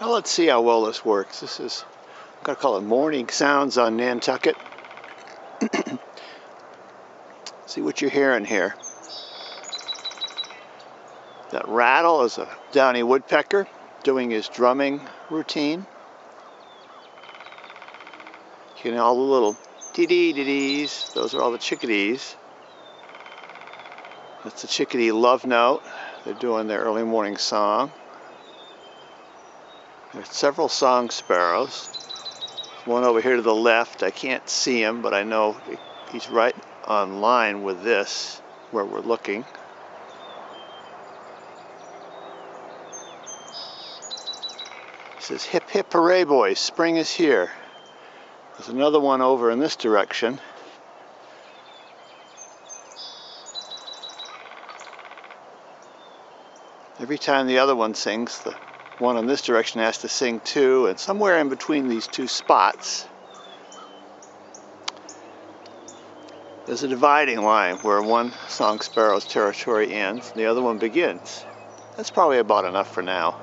Well, let's see how well this works. This is, I'm going to call it Morning Sounds on Nantucket. See what you're hearing here. That rattle is a downy woodpecker doing his drumming routine. You know, all the little dee-dee-dee-dees, those are all the chickadees. That's the chickadee love note. They're doing their early morning song. There's several song sparrows. One over here to the left. I can't see him, but I know he's right on line with this, where we're looking. He says, "Hip hip hooray boys, spring is here." There's another one over in this direction. Every time the other one sings, the one in this direction has to sing too, and somewhere in between these two spots there's a dividing line where one song sparrow's territory ends and the other one begins. That's probably about enough for now.